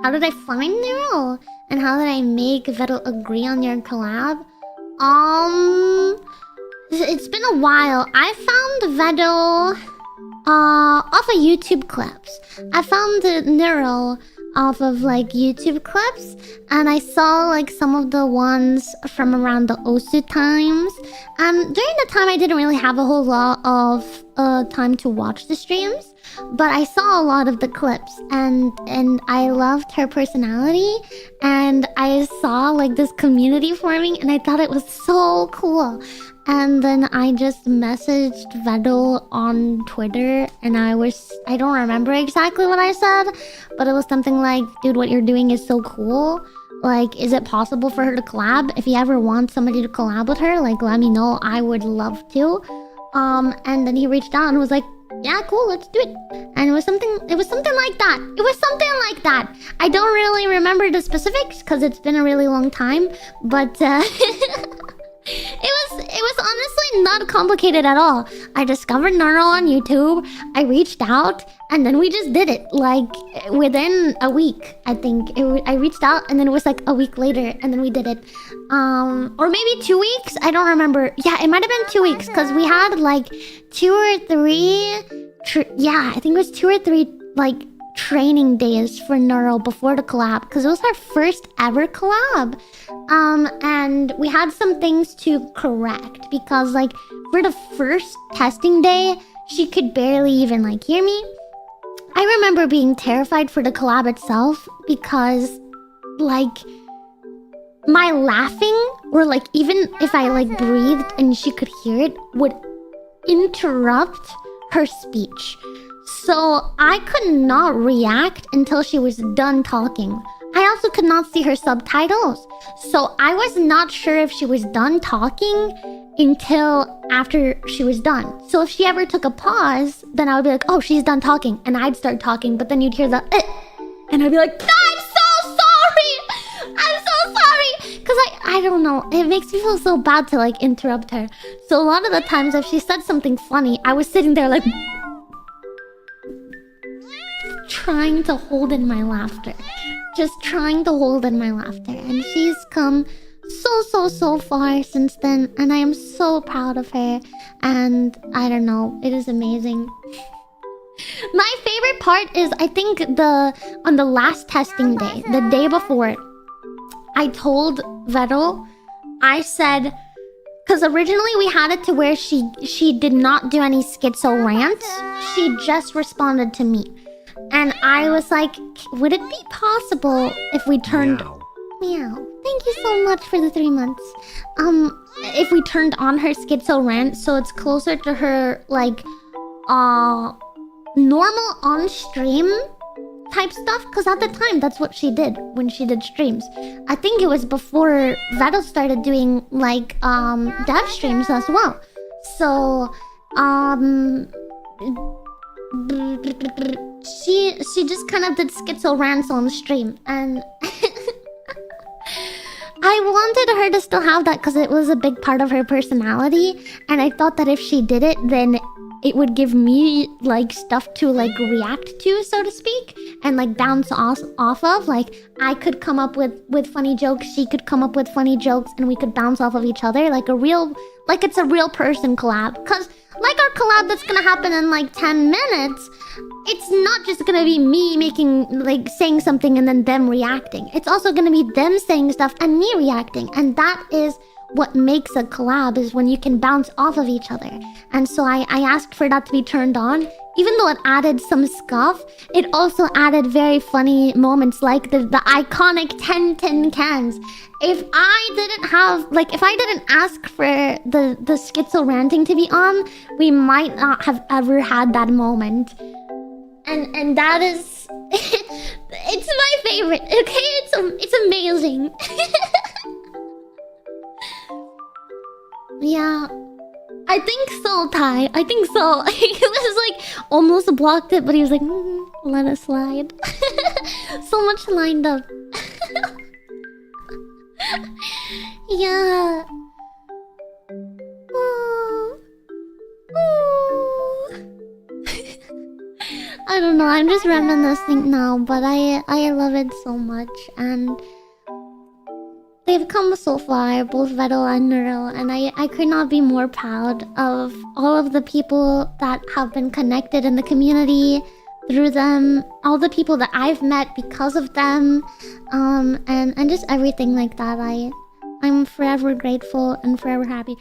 how did I find Neuro? And how did I make Vettel agree on your collab? It's been a while. I found Vettel off of YouTube clips. I found the Neuro off of like YouTube clips, and I saw like some of the ones from around the Osu times. And during the time I didn't really have a whole lot of time to watch the streams, but I saw a lot of the clips, and I loved her personality, and I saw like this community forming, and I thought it was so cool. And then I just messaged Vettel on Twitter, and I don't remember exactly what I said, but it was something like, dude, what you're doing is so cool. Like, is it possible for her to collab? If you ever want somebody to collab with her, like, let me know. I would love to. And then he reached out and was like, yeah, cool, let's do it. And it was something like that. I don't really remember the specifics because it's been a really long time, but It was honestly not complicated at all. I discovered Neuro on YouTube, I reached out, and then we just did it. Like, within a week, I think. I reached out, and then it was like a week later, and then we did it. Or maybe 2 weeks? I don't remember. Yeah, it might have been 2 weeks, because we had like 2 or 3... I think it was 2 or 3, like, training days for Neuro before the collab, because it was our first ever collab. And we had some things to correct, because like for the first testing day, she could barely even like hear me. I remember being terrified for the collab itself, because like my laughing, or like even if I like breathed and she could hear it, would interrupt her speech. So I could not react until she was done talking. I also could not see her subtitles, so I was not sure if she was done talking until after she was done. So if she ever took a pause, then I would be like, oh, she's done talking, and I'd start talking, but then you'd hear the and I'd be like, no, I'm so sorry! I'm so sorry! Because I don't know, it makes me feel so bad to like interrupt her. So a lot of the times if she said something funny, I was sitting there like trying to hold in my laughter. Just trying to hold in my laughter. And she's come so far since then, and I am so proud of her. And I don't know, it is amazing. My favorite part is, I think, on the last testing day, the day before, I told Vettel, I said, because originally we had it to where she did not do any schizo rants, she just responded to me. And I was like, would it be possible if we turned... Meow. Thank you so much for the 3 months. If we turned on her schizo rant so it's closer to her, like, normal on-stream type stuff? Because at the time, that's what she did when she did streams. I think it was before Vettel started doing, like, dev streams as well. So, she just kind of did schizo rants on stream, and I wanted her to still have that because it was a big part of her personality, and I thought that if she did it, then it would give me like stuff to like react to, so to speak, and like bounce off of. Like I could come up with funny jokes, she could come up with funny jokes, and we could bounce off of each other like it's a real person collab. Because like our collab that's gonna happen in like 10 minutes, it's not just gonna be me saying something and then them reacting. It's also gonna be them saying stuff and me reacting. And that is what makes a collab, is when you can bounce off of each other. And so I asked for that to be turned on. Even though it added some scuff, it also added very funny moments, like the iconic 10 tin cans. If I didn't ask for the schizo ranting to be on, we might not have ever had that moment. And that is... it's my favorite, okay? It's amazing. Yeah. I think so, Ty. I think so. He was like, almost blocked it, but he was like, let it slide. So much lined up. Yeah. I don't know. I'm just reminiscing now, but I love it so much, and they've come so far, both Veto and Neuro, and I could not be more proud of all of the people that have been connected in the community through them, all the people that I've met because of them, and just everything like that. I'm forever grateful and forever happy.